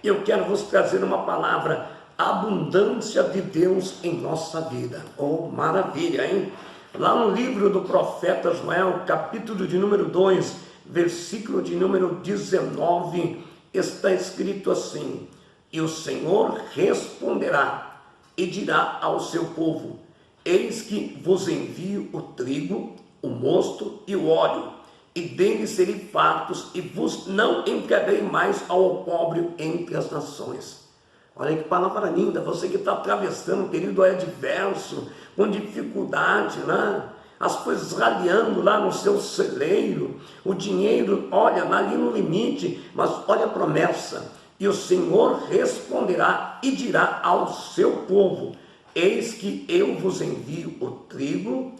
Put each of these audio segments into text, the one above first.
eu quero vos trazer uma palavra: abundância de Deus em nossa vida. Oh, maravilha, hein? Lá no livro do profeta Joel, capítulo de número 2, versículo de número 19, está escrito assim: e o Senhor responderá e dirá ao seu povo: eis que vos envio o trigo, o mosto e o óleo, e dele serei fartos, e vos não entregarei mais ao opróbrio entre as nações. Olha que palavra linda. Você que está atravessando um período adverso, com dificuldade, né? As coisas raliando lá no seu celeiro, o dinheiro, olha, ali no limite, mas olha a promessa: e o Senhor responderá e dirá ao seu povo: eis que eu vos envio o trigo,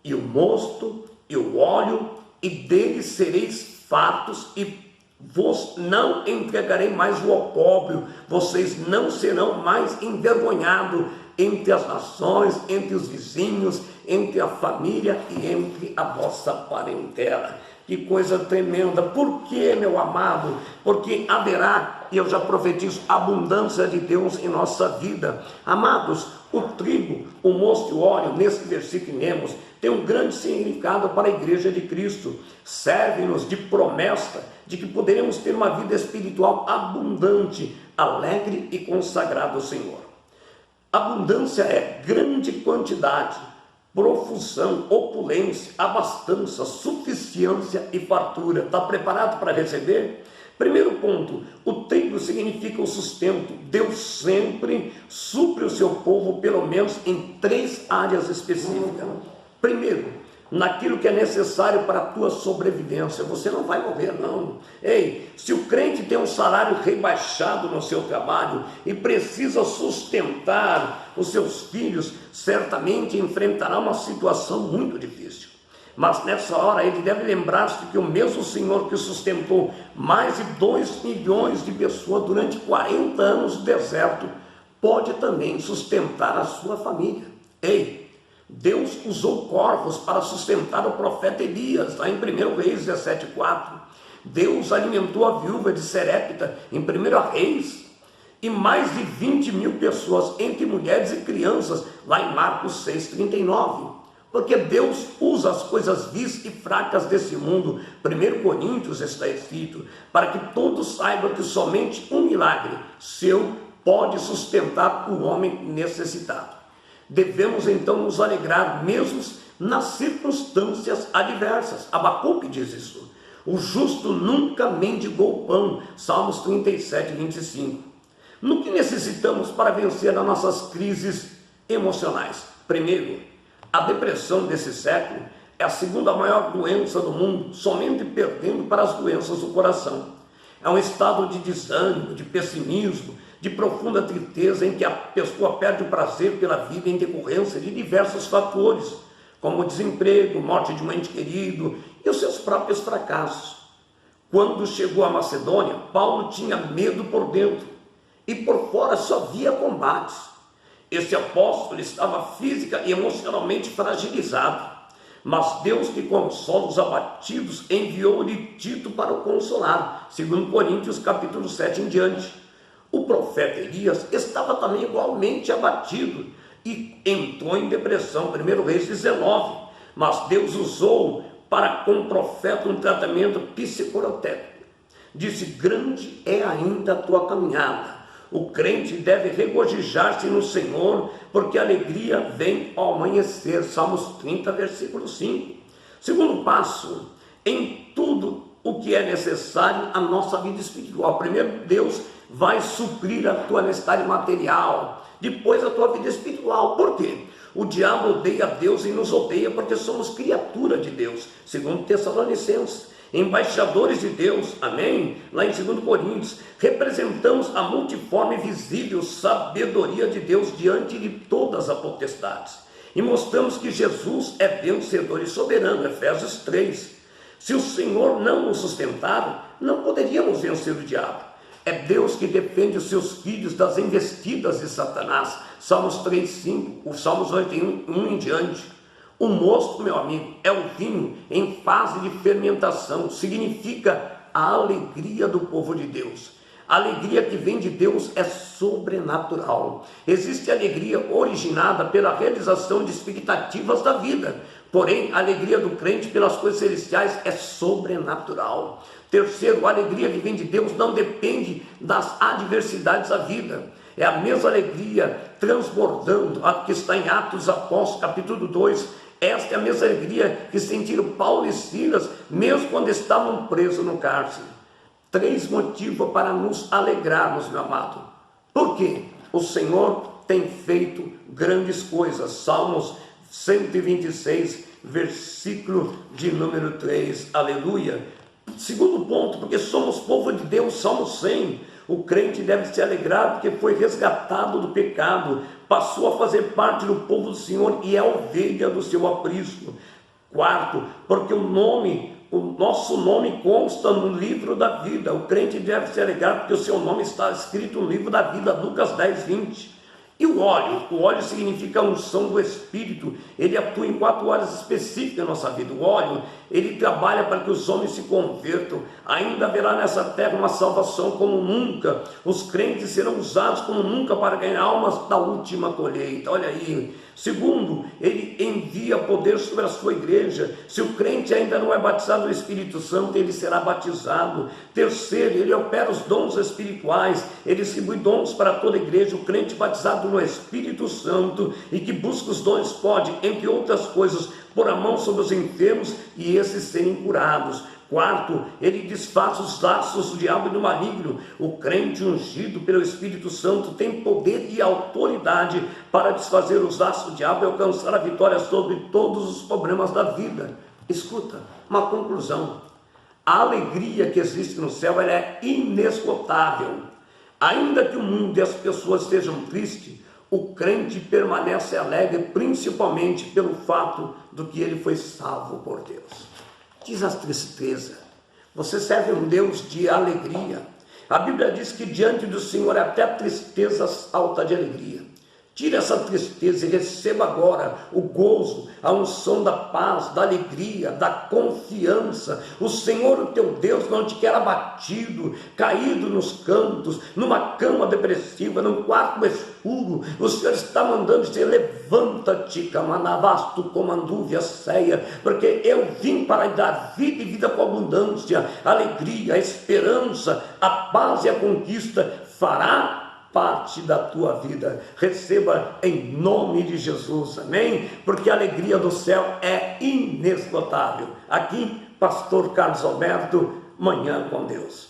e o mosto, e o óleo, e dele sereis fartos, e vos não entregarei mais o opróbrio, vocês não serão mais envergonhados entre as nações, entre os vizinhos, entre a família e entre a vossa parentela. Que coisa tremenda! Por que, meu amado? Porque haverá, e eu já profetizo, abundância de Deus em nossa vida. Amados, o trigo, o mosto e o óleo, nesse versículo que lemos, tem um grande significado para a igreja de Cristo. Serve-nos de promessa de que poderemos ter uma vida espiritual abundante, alegre e consagrada ao Senhor. Abundância é grande quantidade, profusão, opulência, abastança, suficiência e fartura. Está preparado para receber? Primeiro ponto: o trigo significa o sustento. Deus sempre supre o seu povo, pelo menos em 3 áreas específicas. Primeiro, naquilo que é necessário para a tua sobrevivência. Você não vai morrer, não. Ei, se o crente tem um salário rebaixado no seu trabalho e precisa sustentar os seus filhos, certamente enfrentará uma situação muito difícil. Mas nessa hora ele deve lembrar-se que o mesmo Senhor que sustentou mais de 2 milhões de pessoas durante 40 anos no deserto, pode também sustentar a sua família. Ei, Deus usou corvos para sustentar o profeta Elias, lá em 1 Reis 17:4. Deus alimentou a viúva de Serepta, em 1 Reis, e mais de 20 mil pessoas, entre mulheres e crianças, lá em Marcos 6:39. Porque Deus usa as coisas vis e fracas desse mundo. 1 Coríntios está escrito: para que todos saibam que somente um milagre seu pode sustentar o homem necessitado. Devemos então nos alegrar mesmo nas circunstâncias adversas. Abacuque diz isso: o justo nunca mendigou pão. Salmos 37:25. No que necessitamos para vencer as nossas crises emocionais? Primeiro, a depressão desse século é a segunda maior doença do mundo, somente perdendo para as doenças do coração. É um estado de desânimo, de pessimismo, de profunda tristeza, em que a pessoa perde o prazer pela vida em decorrência de diversos fatores, como desemprego, morte de um ente querido e os seus próprios fracassos. Quando chegou à Macedônia, Paulo tinha medo por dentro e por fora só via combates. Esse apóstolo estava física e emocionalmente fragilizado, mas Deus, que consola os abatidos, enviou-lhe Tito para o consolar, segundo Coríntios capítulo 7 em diante. O profeta Elias estava também igualmente abatido e entrou em depressão, 1 Reis 19, mas Deus usou para com o profeta um tratamento psicotécnico. Disse: grande é ainda a tua caminhada. O crente deve regozijar-se no Senhor, porque a alegria vem ao amanhecer. Salmos 30, versículo 5. Segundo passo: em tudo o que é necessário à nossa vida espiritual. Primeiro, Deus vai suprir a tua necessidade material, depois a tua vida espiritual. Por quê? O diabo odeia a Deus e nos odeia porque somos criatura de Deus, segundo Tessalonicenses, embaixadores de Deus, amém? Lá em 2 Coríntios, representamos a multiforme e visível sabedoria de Deus diante de todas as potestades, e mostramos que Jesus é vencedor e soberano, Efésios 3. Se o Senhor não nos sustentar, não poderíamos vencer o diabo. É Deus que defende os seus filhos das investidas de Satanás, Salmos 3:5, o Salmos 81 em diante. O mosto, meu amigo, é o vinho em fase de fermentação, significa a alegria do povo de Deus. A alegria que vem de Deus é sobrenatural. Existe alegria originada pela realização de expectativas da vida. Porém, a alegria do crente pelas coisas celestiais é sobrenatural. Terceiro, a alegria que vem de Deus não depende das adversidades da vida. É a mesma alegria transbordando, a que está em Atos dos Apóstolos, capítulo 2. Esta é a mesma alegria que sentiram Paulo e Silas, mesmo quando estavam presos no cárcere. 3 motivos para nos alegrarmos, meu amado. Por quê? O Senhor tem feito grandes coisas. Salmos 126, versículo de número 3. Aleluia. Segundo ponto, porque somos povo de Deus, Salmo 100. O crente deve se alegrar porque foi resgatado do pecado, passou a fazer parte do povo do Senhor e é ovelha do seu aprisco. Quarto, porque o nosso nome consta no livro da vida. O crente deve se alegrar porque o seu nome está escrito no livro da vida, Lucas 10, 20. E o óleo significa a unção do Espírito. Ele atua em 4 áreas específicas na nossa vida. O óleo, ele trabalha para que os homens se convertam. Ainda haverá nessa terra uma salvação como nunca. Os crentes serão usados como nunca para ganhar almas da última colheita. Olha aí. Segundo, ele envia poder sobre a sua igreja. Se o crente ainda não é batizado no Espírito Santo, ele será batizado. Terceiro, ele opera os dons espirituais. Ele distribui dons para toda a igreja. O crente batizado no Espírito Santo e que busca os dons pode, entre outras coisas, pôr a mão sobre os enfermos e esses serem curados. Quarto, ele desfaz os laços do diabo e do maligno. O crente ungido pelo Espírito Santo tem poder e autoridade para desfazer os laços do diabo e alcançar a vitória sobre todos os problemas da vida. Escuta, uma conclusão. A alegria que existe no céu, ela é inesgotável. Ainda que o mundo e as pessoas estejam tristes, o crente permanece alegre, principalmente pelo fato do que ele foi salvo por Deus. Diz a tristeza, você serve um Deus de alegria. A Bíblia diz que diante do Senhor até a tristeza salta de alegria. Tire essa tristeza e receba agora o gozo, a unção da paz, da alegria, da confiança. O Senhor, o teu Deus, não te quer abatido, caído nos cantos, numa cama depressiva, num quarto escuro. O Senhor está mandando dizer: levanta-te, camanavasto, comandúvia, ceia, porque eu vim para dar vida e vida com abundância, alegria, a esperança, a paz e a conquista fará parte da tua vida. Receba em nome de Jesus, amém? Porque a alegria do céu é inesgotável. Aqui, pastor Carlos Alberto, Manhã com Deus.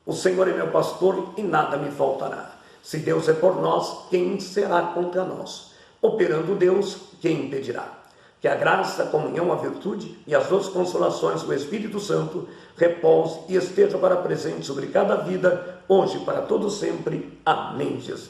O Senhor é meu pastor e nada me faltará. Se Deus é por nós, quem será contra nós? Operando Deus, quem impedirá? Que a graça, a comunhão, a virtude e as outras consolações do Espírito Santo repouse e esteja para presente sobre cada vida, hoje e para todo sempre. Amém, Jesus.